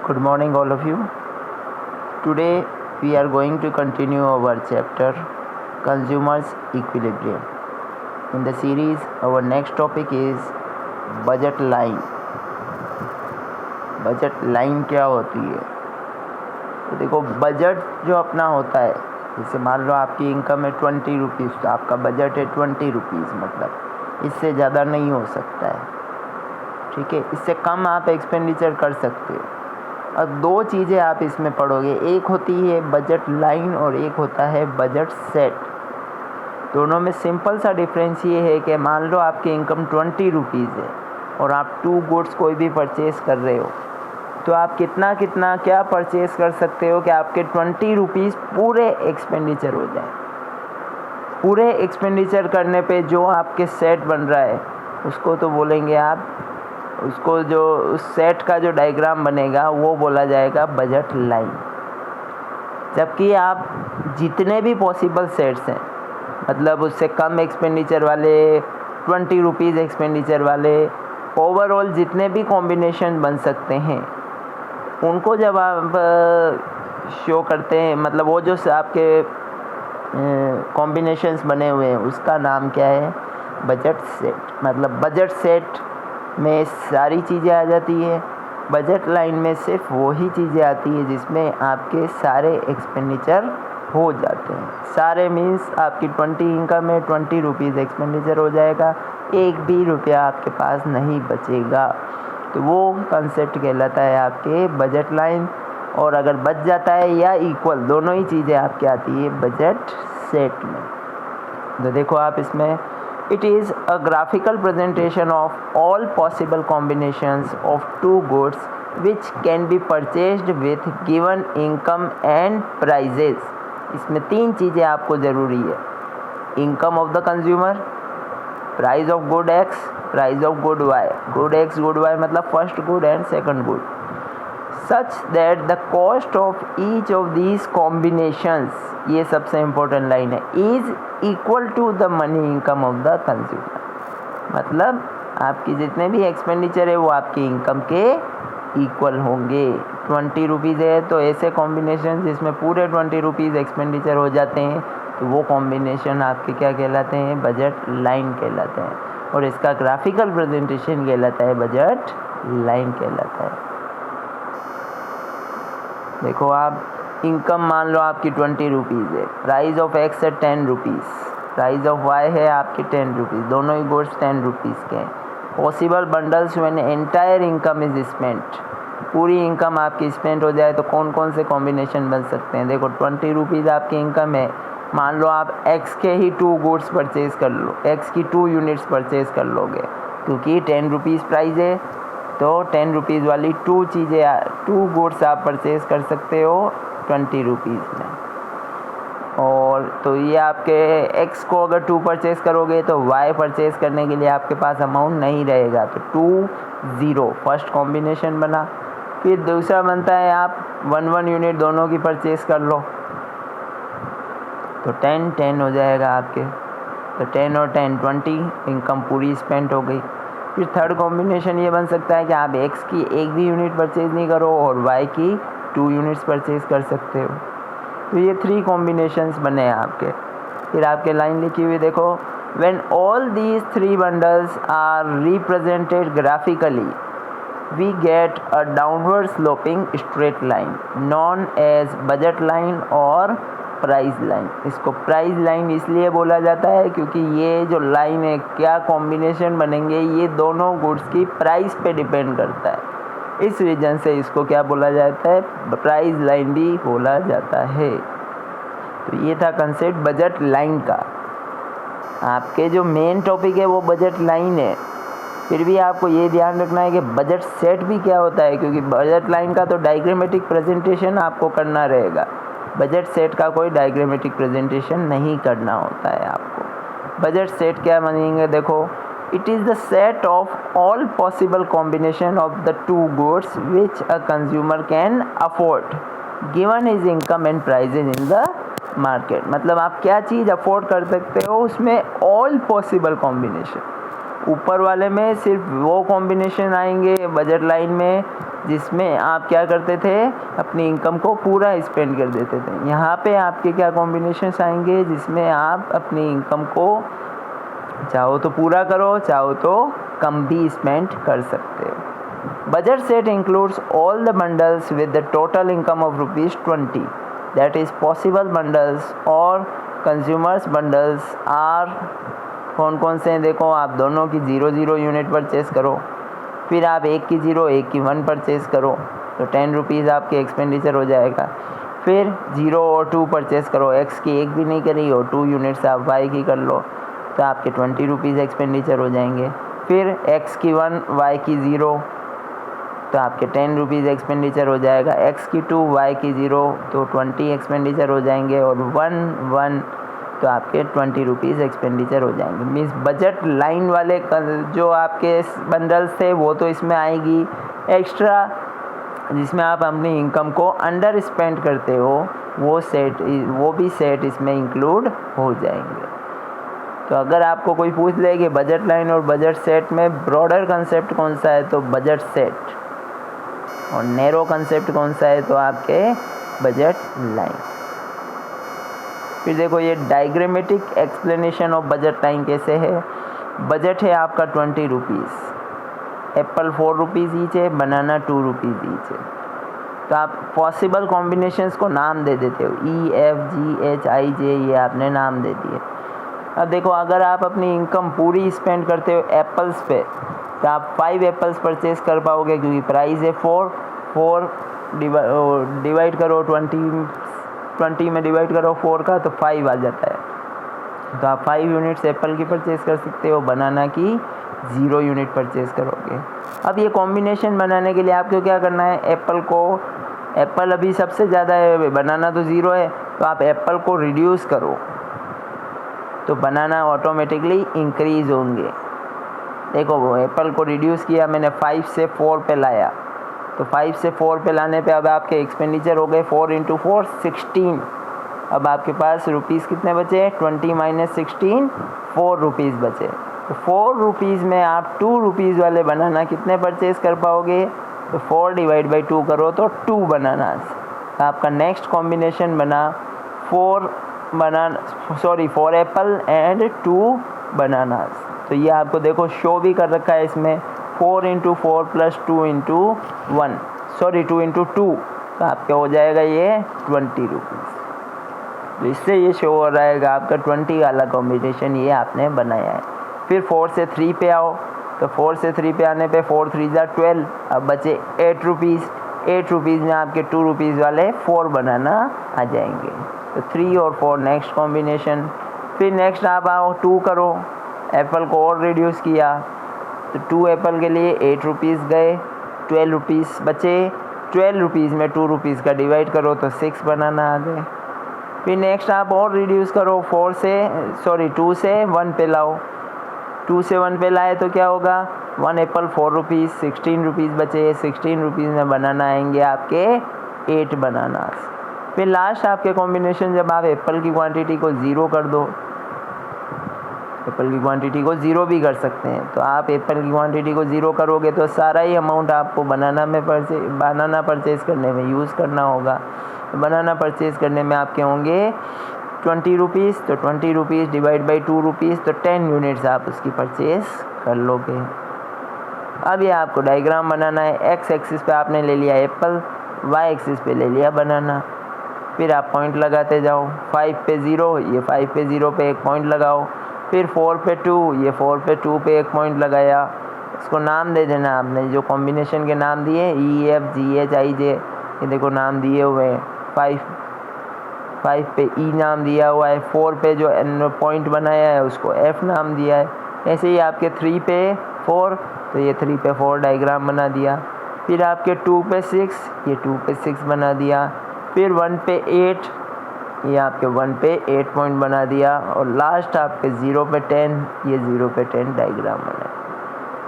Good morning, all of you. Today we are going to continue our chapter Consumers Equilibrium. In the series, our next topic is budget line. Budget line क्या होती है? तो देखो, budget जो अपना होता है, जैसे मान लो आपकी इनकम है 20 रुपीज़, तो आपका बजट है 20 रुपीज़, मतलब इससे ज़्यादा नहीं हो सकता है, ठीक है। इससे कम आप एक्सपेंडिचर कर सकते हो। और दो चीज़ें आप इसमें पढ़ोगे, एक होती है बजट लाइन और एक होता है बजट सेट। दोनों में सिंपल सा डिफरेंस ये है कि मान लो आपकी इनकम 20 रुपीज़ है और आप 2 गुड्स कोई भी परचेज़ कर रहे हो, तो आप कितना क्या परचेज़ कर सकते हो कि आपके 20 रुपीज़ पूरे एक्सपेंडिचर हो जाए। पूरे एक्सपेंडिचर करने पे जो आपके सेट बन रहा है उसको तो बोलेंगे आप, उसको जो उस सेट का जो डायग्राम बनेगा वो बोला जाएगा बजट लाइन। जबकि आप जितने भी पॉसिबल सेट्स हैं, मतलब उससे कम एक्सपेंडिचर वाले, 20 रुपीज़ एक्सपेंडिचर वाले, ओवरऑल जितने भी कॉम्बिनेशन बन सकते हैं, उनको जब आप शो करते हैं, मतलब वो जो आपके कॉम्बिनेशंस बने हुए हैं उसका नाम क्या है? Budget set. मतलब बजट सेट में सारी चीज़ें आ जाती है, बजट लाइन में सिर्फ वही चीज़ें आती है जिसमें आपके सारे एक्सपेंडिचर हो जाते हैं। सारे मीन्स आपकी 20 इनकम में 20 रुपीज़ एक्सपेंडिचर हो जाएगा, एक भी रुपया आपके पास नहीं बचेगा। तो वो कंसेप्ट कहलाता है आपके बजट लाइन। और अगर बच जाता है या इक्वल, दोनों ही चीज़ें आपके आती है बजट सेट में। तो देखो आप इसमें, it is a graphical presentation of all possible combinations of two goods which can be purchased with given income and prices. इसमें 3 चीज़ें आपको ज़रूरी है: income of the consumer, price of good X, price of good Y. Good X good Y मतलब first good and second good, such that the cost of each of these combinations, ये सबसे important line है, is equal to the money income of the consumer। मतलब आपकी जितने भी expenditure है वो आपकी इनकम के इक्वल होंगे। 20 रुपीज़ है तो ऐसे कॉम्बिनेशन जिसमें पूरे 20 रुपीज़ एक्सपेंडिचर हो जाते हैं, तो वो कॉम्बिनेशन आपके क्या कहलाते हैं? बजट लाइन कहलाते हैं। और इसका ग्राफिकल प्रेजेंटेशन कहलाता है बजट लाइन कहलाता है। देखो आप, इनकम मान लो आपकी 20 रुपीज़ है, प्राइस ऑफ एक्स है 10 रुपीज़, प्राइस ऑफ वाई है आपकी 10 रुपीज़, दोनों ही गुड्स 10 रुपीज़ के हैं। Possible bundles when entire income is spent, पूरी इनकम आपकी स्पेंड हो जाए तो कौन कौन से कॉम्बिनेशन बन सकते हैं? देखो 20 रुपीज़ आपकी इनकम है, मान लो आप एक्स के ही 2 गुड्स परचेज़ कर लो, एक्स की 2 यूनिट्स परचेज़ कर लोगे, क्योंकि 10 रुपीज़ प्राइस है तो 10 रुपीज़ वाली 2 चीज़ें, 2 गुड्स आप परचेज़ कर सकते हो 20 रुपीज़ में। और तो ये आपके एक्स को अगर 2 परचेज़ करोगे तो वाई परचेज़ करने के लिए आपके पास अमाउंट नहीं रहेगा, तो 2 0 फर्स्ट कॉम्बिनेशन बना। फिर दूसरा बनता है आप 1 यूनिट दोनों की परचेज़ कर लो, तो 10 हो जाएगा आपके, तो 10 और 10 20, इनकम पूरी स्पेंड हो गई। फिर थर्ड कॉम्बिनेशन ये बन सकता है कि आप एक्स की एक भी यूनिट परचेज़ नहीं करो और वाई की 2 यूनिट्स परचेज़ कर सकते हो। तो ये 3 कॉम्बिनेशंस बने हैं आपके। फिर आपके लाइन लिखी हुई देखो, when all these 3 bundles are represented graphically we get a downward sloping straight line known as budget line और प्राइस लाइन। इसको प्राइस लाइन इसलिए बोला जाता है क्योंकि ये जो लाइन है, क्या कॉम्बिनेशन बनेंगे, ये दोनों गुड्स की प्राइस पे डिपेंड करता है। इस रीजन से इसको क्या बोला जाता है? प्राइस लाइन भी बोला जाता है। तो ये था कंसेप्ट बजट लाइन का। आपके जो मेन टॉपिक है वो बजट लाइन है, फिर भी आपको ये ध्यान रखना है कि बजट सेट भी क्या होता है, क्योंकि बजट लाइन का तो डायग्रामेटिक प्रेजेंटेशन आपको करना रहेगा, बजट सेट का कोई डायग्रामेटिक प्रेजेंटेशन नहीं करना होता है आपको। बजट सेट क्या मानेंगे? देखो, it is the set of all possible combination of the 2 goods which a consumer can afford given his income and prices in the market. मतलब आप क्या चीज़ अफोर्ड कर सकते हो, उसमें ऑल पॉसिबल कॉम्बिनेशन, ऊपर वाले में सिर्फ वो कॉम्बिनेशन आएंगे बजट लाइन में जिसमें आप क्या करते थे, अपनी इनकम को पूरा स्पेंड कर देते थे। यहाँ पे आपके क्या कॉम्बिनेशंस आएंगे जिसमें आप अपनी इनकम को चाहो तो पूरा करो, चाहो तो कम भी स्पेंड कर सकते हो। Budget set includes all the bundles with the total income of ₹20, that is possible bundles और कंज्यूमर्स बंडल्स आर कौन कौन से हैं, देखो आप दोनों की 0 यूनिट परचेस करो, फिर आप एक की 0 एक की 1 परचेस करो तो ₹10 आपके एक्सपेंडिचर हो जाएगा। फिर 0 और 2 परचेस करो, एक्स की एक भी नहीं करी और 2 यूनिट्स आप वाई की कर लो तो आपके ₹20 एक्सपेंडिचर हो जाएंगे। फिर एक्स की 1 वाई की 0 तो आपके ₹10 एक्सपेंडिचर हो जाएगा। एक्स की 2 वाई की 0 तो 20 एक्सपेंडिचर हो जाएंगे और 1 तो आपके ₹20 एक्सपेंडिचर हो जाएंगे। मीन्स बजट लाइन वाले जो आपके बंडल्स थे वो तो इसमें आएगी एक्स्ट्रा, जिसमें आप अपनी इनकम को अंडर स्पेंड करते हो वो भी सेट इसमें इंक्लूड हो जाएंगे। तो अगर आपको कोई पूछ ले कि बजट लाइन और बजट सेट में ब्रॉडर कंसेप्ट कौन सा है तो बजट सेट, और नैरो कंसेप्ट कौन सा है तो आपके बजट लाइन। फिर देखो ये diagrammatic explanation of budget line कैसे है। बजट है आपका ₹20, एप्पल ₹4 ईच है, बनाना ₹2 ईच है। तो आप पॉसिबल कॉम्बिनेशंस को नाम दे देते हो, EFGHIJ ये आपने नाम दे दिए। अब देखो अगर आप अपनी इनकम पूरी स्पेंड करते हो एप्पल्स पे तो आप 5 एप्पल्स परचेज कर पाओगे क्योंकि प्राइस है 4 डिवाइड करो 20 में डिवाइड करो 4 का तो 5 आ जाता है। तो आप 5 यूनिट्स एप्पल की परचेज कर सकते हो, बनाना की 0 यूनिट परचेज करोगे। अब ये कॉम्बिनेशन बनाने के लिए आपको क्या करना है, एप्पल अभी सबसे ज़्यादा है, बनाना तो 0 है, तो आप एप्पल को रिड्यूस करो तो बनाना ऑटोमेटिकली इंक्रीज होंगे। देखो वो एप्पल को रिड्यूस किया मैंने 5 से 4 पे लाया तो 5 से 4 पे लाने पे अब आपके एक्सपेंडिचर हो गए 4 × 4 16। अब आपके पास रुपीज़ कितने बचे, 20 - 16 ₹4 बचे। तो ₹4 में आप ₹2 वाले बनाना कितने परचेज कर पाओगे, तो 4 / 2 करो तो 2 बनानास। आपका नेक्स्ट कॉम्बिनेशन बना 4 एप्पल एंड 2 बनानास। तो ये आपको देखो शो भी कर रखा है इसमें 4 × 4 + 2 × 2 तो आपका हो जाएगा ये ₹20। तो इससे ये शो हो रहेगा आपका 20 वाला कॉम्बिनेशन ये आपने बनाया है। फिर 4 से 3 पे आओ तो 4 से 3 पे आने पे 4 × 3 = 12, अब बचे ₹8 में आपके ₹2 वाले 4 बनाना आ जाएंगे। तो 3 और 4 नेक्स्ट कॉम्बिनेशन। फिर नेक्स्ट आप आओ 2 करो, एप्पल को और रिड्यूस किया तो 2 एप्पल के लिए ₹8 गए, ₹12 बचे। ₹12 में ₹2 का डिवाइड करो तो 6 बनाना आ गए। फिर नेक्स्ट आप और रिड्यूस करो 2 से 1 पे लाओ, 2 से 1 पे लाए तो क्या होगा, 1 एप्पल ₹4 ₹16 बचे। ₹16 में बनाना आएंगे आपके 8 बनानास। फिर लास्ट आपके कॉम्बिनेशन जब आप एप्पल की क्वांटिटी को 0 कर दो, एप्पल की क्वांटिटी को 0 भी कर सकते हैं, तो आप एप्पल की क्वांटिटी को 0 करोगे तो सारा ही अमाउंट आपको बनाना परचेज करने में यूज़ करना होगा। तो बनाना परचेज करने में आपके होंगे ₹20, तो ₹20 / 2 तो 10 यूनिट्स आप उसकी परचेज कर लोगे। अब ये आपको डायग्राम बनाना है। एक्स एक्सिस पे आपने ले लिया एप्पल, वाई एक्सिस पे ले लिया बनाना। फिर आप पॉइंट लगाते जाओ, 5 पे 0, ये 5 पे 0 पे एक पॉइंट लगाओ। फिर 4 पे 2, ये 4 पे 2 पे एक पॉइंट लगाया। इसको नाम दे देना आपने, जो कॉम्बिनेशन के नाम दिए EFGHIJ, ये देखो नाम दिए हुए हैं। 5 पे E नाम दिया हुआ है, 4 पे जो पॉइंट बनाया है उसको F नाम दिया है। ऐसे ही आपके 3 पे 4, तो ये 3 पे 4 डायग्राम बना दिया। फिर आपके 2 पे 6, ये 2 पे 6 बना दिया। फिर 1 पे 8, ये आपके 1 पे 8 पॉइंट बना दिया। और लास्ट आपके 0 पे 10, ये 0 पे 10 डायग्राम बना।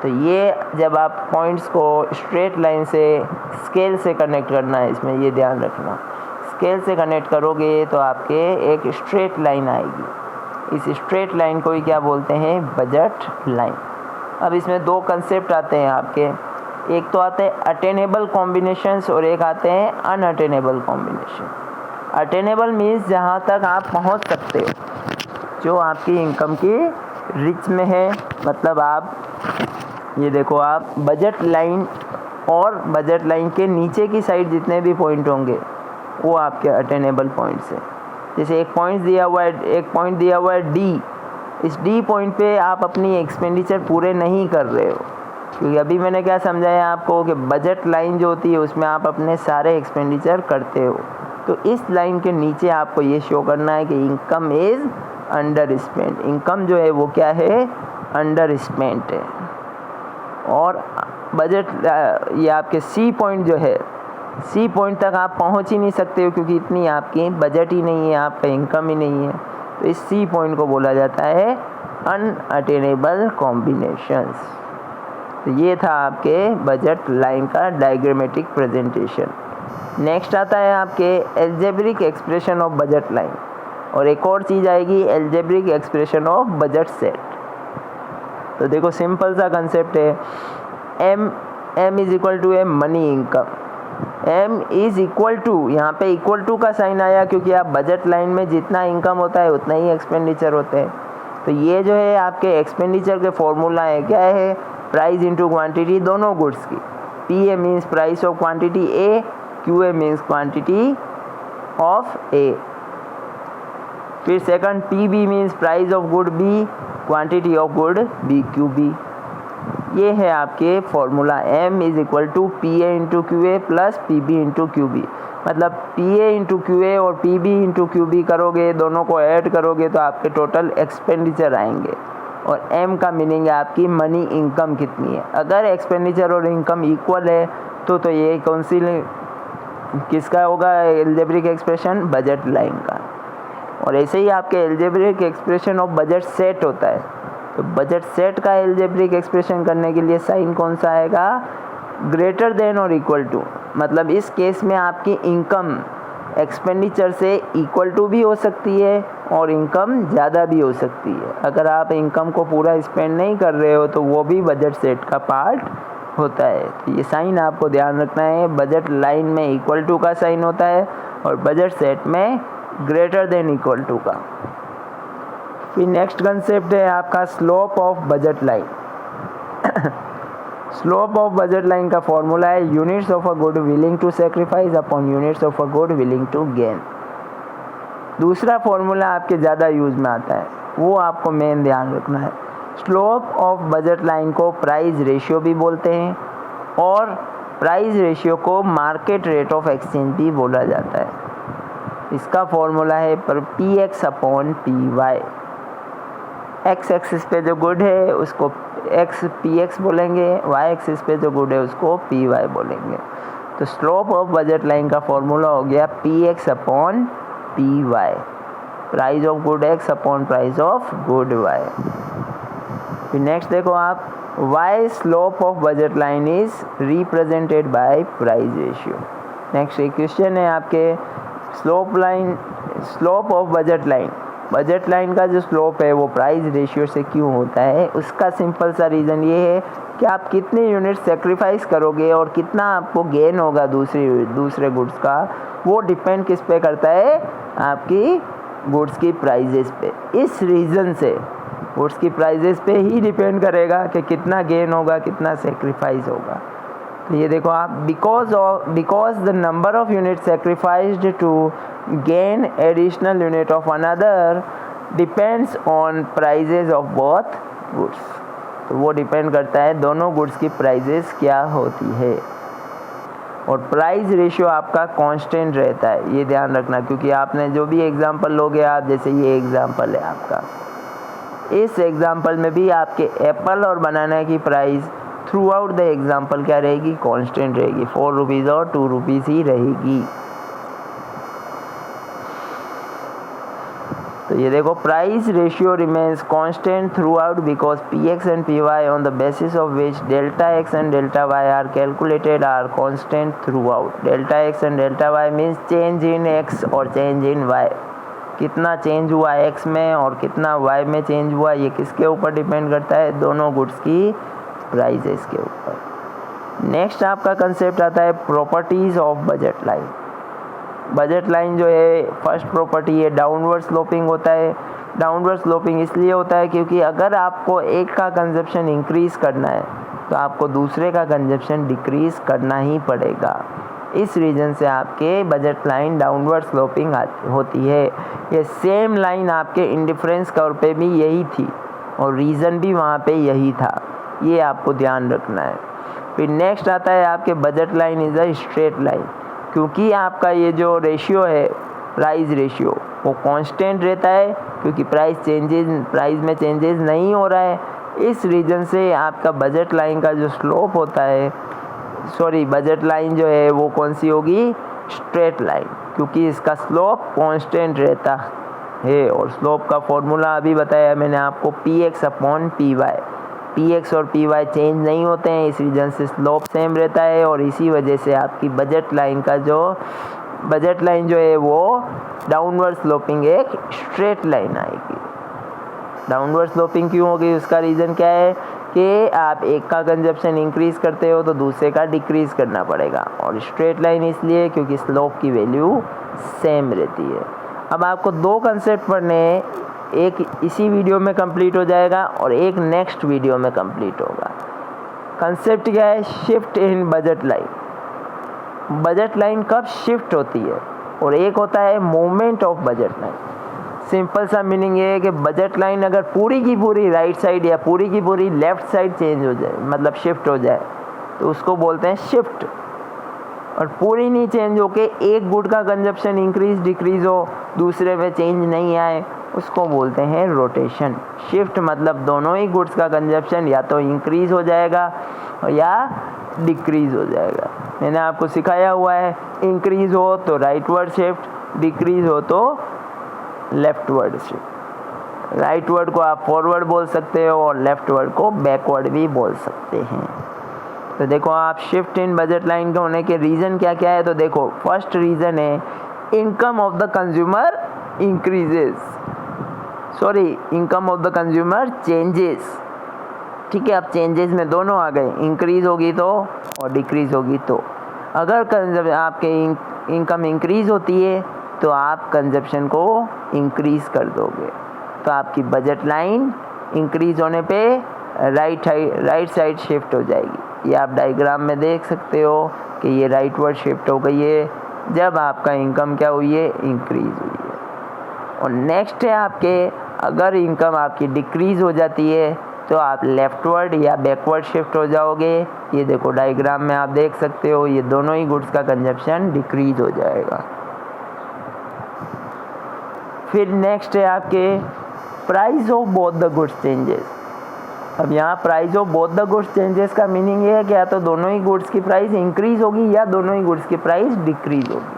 तो ये जब आप पॉइंट्स को स्ट्रेट लाइन से स्केल से कनेक्ट करना है, इसमें ये ध्यान रखना, स्केल से कनेक्ट करोगे तो आपके एक स्ट्रेट लाइन आएगी। इस स्ट्रेट लाइन को ही क्या बोलते हैं, बजट लाइन। अब इसमें दो कंसेप्ट आते हैं आपके, एक तो आते हैं अटेनेबल कॉम्बिनेशंस और एक आते हैं अनअटेनेबल कॉम्बिनेशन। अटेनेबल मीन्स जहाँ तक आप पहुँच सकते हो, जो आपकी इनकम की रिच में है, मतलब आप ये देखो आप बजट लाइन और बजट लाइन के नीचे की साइड जितने भी पॉइंट होंगे वो आपके अटेनेबल पॉइंट्स हैं। जैसे एक पॉइंट दिया हुआ है डी, इस डी पॉइंट पे आप अपनी एक्सपेंडिचर पूरे नहीं कर रहे हो, क्योंकि अभी मैंने क्या समझाया आपको कि बजट लाइन जो होती है उसमें आप अपने सारे एक्सपेंडिचर करते हो। तो इस लाइन के नीचे आपको ये शो करना है कि income is under spend, income जो है वो क्या है, अंडर स्पेंट है। और बजट ये आपके सी पॉइंट जो है, सी पॉइंट तक आप पहुंच ही नहीं सकते हो क्योंकि इतनी आपकी बजट ही नहीं है, आपका इनकम ही नहीं है। तो इस सी पॉइंट को बोला जाता है अनअटेनेबल कॉम्बिनेशंस। तो ये था आपके बजट लाइन का डायग्रामेटिक प्रेजेंटेशन। नेक्स्ट आता है आपके algebraic expression of budget line, और एक और चीज़ आएगी algebraic expression of budget set. तो देखो सिंपल सा कंसेप्ट है, M is equal to M money income. M is equal to, यहाँ पे इक्वल टू का साइन आया क्योंकि आप बजट लाइन में जितना इनकम होता है उतना ही एक्सपेंडिचर होते हैं। तो ये जो है आपके एक्सपेंडिचर के फॉर्मूला है, क्या है, प्राइस इंटू क्वांटिटी दोनों गुड्स की। P A means price of quantity A, Q A means quantity of A. फिर second P B means price of good B, quantity of good B Q B. ये है आपके formula, M is equal to P A into Q A plus P B into Q B. मतलब P A into Q A और P B into Q B करोगे, दोनों को add करोगे तो आपके टोटल एक्सपेंडिचर आएंगे। और एम का मीनिंग है आपकी मनी इनकम कितनी है। अगर एक्सपेंडिचर और इनकम इक्वल है तो ये कौन सी किसका होगा एल्जेब्रिक एक्सप्रेशन, बजट लाइन का। और ऐसे ही आपके algebraic expression of budget set होता है। तो बजट सेट का एल्जेब्रिक एक्सप्रेशन करने के लिए साइन कौन सा आएगा, ग्रेटर देन और इक्वल टू। मतलब इस केस में आपकी इनकम एक्सपेंडिचर से इक्वल टू भी हो सकती है और इनकम ज़्यादा भी हो सकती है। अगर आप इनकम को पूरा स्पेंड नहीं कर रहे हो तो वो भी बजट सेट का पार्ट होता है। तो ये साइन आपको ध्यान रखना है, बजट लाइन में इक्वल टू का साइन होता है और बजट सेट में ग्रेटर देन इक्वल टू का। फिर नेक्स्ट कंसेप्ट है आपका slope of budget line. Slope of budget line का फॉर्मूला है units of a good willing to sacrifice upon units of a good willing to gain. दूसरा formula आपके ज़्यादा use में आता है, वो आपको मेन ध्यान रखना है। स्लोप ऑफ बजट लाइन को प्राइस रेशियो भी बोलते हैं और प्राइस रेशियो को मार्केट रेट ऑफ एक्सचेंज भी बोला जाता है। इसका फॉर्मूला है पर P X upon P Y. X axis पे जो गुड है उसको एक्स पी एक्स बोलेंगे, वाई एक्सिस पे जो गुड है उसको पी वाई बोलेंगे। तो स्लोप ऑफ बजट लाइन का फॉर्मूला हो गया P X upon P Y, price of good X upon price of good Y. फिर नेक्स्ट देखो आप, Y slope of budget line is represented by price ratio. Next एक question है आपके, slope of budget line का जो slope है वो प्राइस रेशियो से क्यों होता है। उसका सिंपल सा रीज़न ये है कि आप कितने यूनिट सेक्रीफाइस करोगे और कितना आपको गेन होगा दूसरे गुड्स का, वो डिपेंड किस पे करता है, आपकी गुड्स की प्राइजेस पे। इस रीज़न से गुड्स की प्राइजेस पे ही डिपेंड करेगा कि कितना गेन होगा, कितना सेक्रीफाइस होगा। तो ये देखो आप, because the number of unit sacrificed to gain additional unit of another depends on prices of both goods. तो वो डिपेंड करता है दोनों गुड्स की प्राइजेस क्या होती है। और प्राइस रेशियो आपका कांस्टेंट रहता है, ये ध्यान रखना, क्योंकि आपने जो भी एग्जांपल लोगे आप, जैसे ये एग्जांपल है आपका, इस एग्जांपल में भी आपके एप्पल और बनाना की price through out the example क्या रहेगी, कांस्टेंट रहेगी, 4 रुपीज़ और 2 रुपीज़ ही रहेगी। तो ये देखो, price ratio remains constant throughout because P X and P Y on the basis of which delta X and delta Y are calculated are constant throughout. Delta X and delta Y means change in X और change in Y. कितना change हुआ X में और कितना Y में change हुआ, ये किसके ऊपर डिपेंड करता है, दोनों गुड्स की प्राइसेस के ऊपर। नेक्स्ट आपका कंसेप्ट आता है properties of budget line. Budget line जो है फर्स्ट प्रॉपर्टी है डाउनवर्ड स्लोपिंग होता है। डाउनवर्ड स्लोपिंग इसलिए होता है क्योंकि अगर आपको एक का कंजप्शन इंक्रीज़ करना है तो आपको दूसरे का कंजप्शन डिक्रीज़ करना ही पड़ेगा। इस रीज़न से आपके बजट लाइन डाउनवर्ड स्लोपिंग होती है। ये सेम लाइन आपके इंडिफरेंस कर्व पे भी यही थी और रीज़न भी वहाँ पे यही था, ये आपको ध्यान रखना है। फिर नेक्स्ट आता है आपके budget line is a straight line, क्योंकि आपका ये जो रेशियो है प्राइस रेशियो वो कांस्टेंट रहता है, क्योंकि प्राइस में चेंजेस नहीं हो रहा है। इस रीज़न से आपका बजट लाइन का जो स्लोप होता है, बजट लाइन जो है वो कौन सी होगी, स्ट्रेट लाइन, क्योंकि इसका स्लोप कांस्टेंट रहता है। और स्लोप का फॉर्मूला अभी बताया मैंने आपको, px/py। px और py चेंज नहीं होते हैं, इस रीज़न से स्लोप सेम रहता है और इसी वजह से आपकी बजट लाइन जो है वो डाउनवर्ड स्लोपिंग एक स्ट्रेट लाइन आएगी। डाउनवर्ड स्लोपिंग क्यों होगी, उसका रीज़न क्या है कि आप एक का कंजप्शन इंक्रीज़ करते हो तो दूसरे का डिक्रीज़ करना पड़ेगा, और स्ट्रेट लाइन इसलिए क्योंकि स्लोप की वैल्यू सेम रहती है। अब आपको दो कंसेप्ट पढ़ने हैं, एक इसी वीडियो में कंप्लीट हो जाएगा और एक नेक्स्ट वीडियो में कंप्लीट होगा। कंसेप्ट क्या है, shift in budget line. Budget line कब शिफ्ट होती है, और एक होता है movement of budget line. Simple सा मीनिंग ये है कि बजट लाइन अगर पूरी की पूरी राइट साइड या पूरी की पूरी लेफ़्ट साइड चेंज हो जाए, मतलब शिफ्ट हो जाए, तो उसको बोलते हैं शिफ्ट। और पूरी नहीं चेंज होके एक गुड का कंजप्शन इंक्रीज डिक्रीज हो, दूसरे में चेंज नहीं आए, उसको बोलते हैं रोटेशन। शिफ्ट मतलब दोनों ही गुड्स का कंजप्शन या तो इंक्रीज हो जाएगा या डिक्रीज हो जाएगा। मैंने आपको सिखाया हुआ है, इंक्रीज हो तो राइटवर्ड शिफ्ट, डिक्रीज हो तो लेफ्टवर्ड शिफ्ट। राइटवर्ड को आप फॉरवर्ड बोल सकते हो और लेफ्टवर्ड को बैकवर्ड भी बोल सकते हैं। तो देखो आप शिफ्ट इन बजट लाइन के होने के रीज़न क्या क्या है, तो देखो फर्स्ट रीज़न है income of the consumer income of the consumer changes. ठीक है, अब चेंजेस में दोनों आ गए, इंक्रीज होगी तो और डिक्रीज होगी तो। अगर आपके इनकम इंक्रीज होती है तो आप कंजप्शन को इंक्रीज कर दोगे, तो आपकी बजट लाइन इंक्रीज होने पे राइट साइड शिफ्ट हो जाएगी। ये आप डायग्राम में देख सकते हो कि ये राइटवर्ड शिफ्ट हो गई है जब आपका इनकम क्या हुई है, इंक्रीज हुई है। और नेक्स्ट है आपके, अगर इनकम आपकी डिक्रीज हो जाती है तो आप लेफ्टवर्ड या बैकवर्ड शिफ्ट हो जाओगे। ये देखो डायग्राम में आप देख सकते हो, ये दोनों ही गुड्स का कंजप्शन डिक्रीज हो जाएगा। फिर नेक्स्ट है आपके price of both the goods changes. अब यहाँ price of both the goods changes का मीनिंग ये है कि या तो दोनों ही गुड्स की प्राइस इंक्रीज होगी या दोनों ही गुड्स की प्राइस डिक्रीज होगी।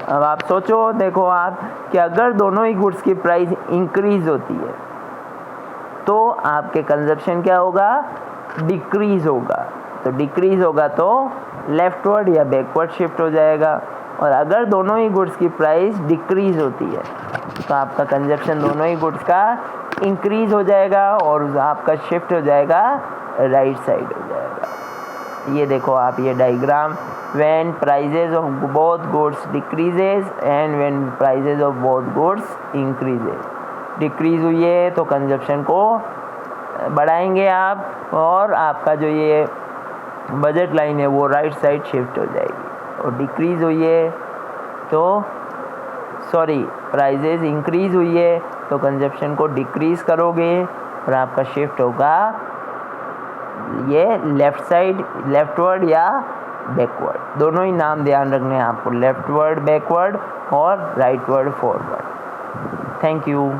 अब आप सोचो, देखो आप कि अगर दोनों ही गुड्स की प्राइस इंक्रीज होती है तो आपके कंजप्शन क्या होगा, डिक्रीज होगा। तो डिक्रीज होगा तो लेफ्टवर्ड या बैकवर्ड शिफ्ट हो जाएगा। और अगर दोनों ही गुड्स की प्राइस डिक्रीज होती है तो आपका कंजप्शन दोनों ही गुड्स का इंक्रीज हो जाएगा और आपका शिफ्ट हो जाएगा राइट साइड हो जाएगा। ये देखो आप ये diagram, when prizes of both goods decreases and when prizes of both goods increases. Decrease हुई है तो कंजप्शन को बढ़ाएंगे आप और आपका जो ये बजट लाइन है वो राइट साइड शिफ्ट हो जाएगी। और डिक्रीज हुई है तो प्राइजेज इंक्रीज हुई है तो कंजप्शन को डिक्रीज करोगे और आपका शिफ्ट होगा ये लेफ़्ट साइड, लेफ्टवर्ड या बैकवर्ड। दोनों ही नाम ध्यान रखने हैं आपको, लेफ्टवर्ड बैकवर्ड और राइटवर्ड फॉरवर्ड। Thank you.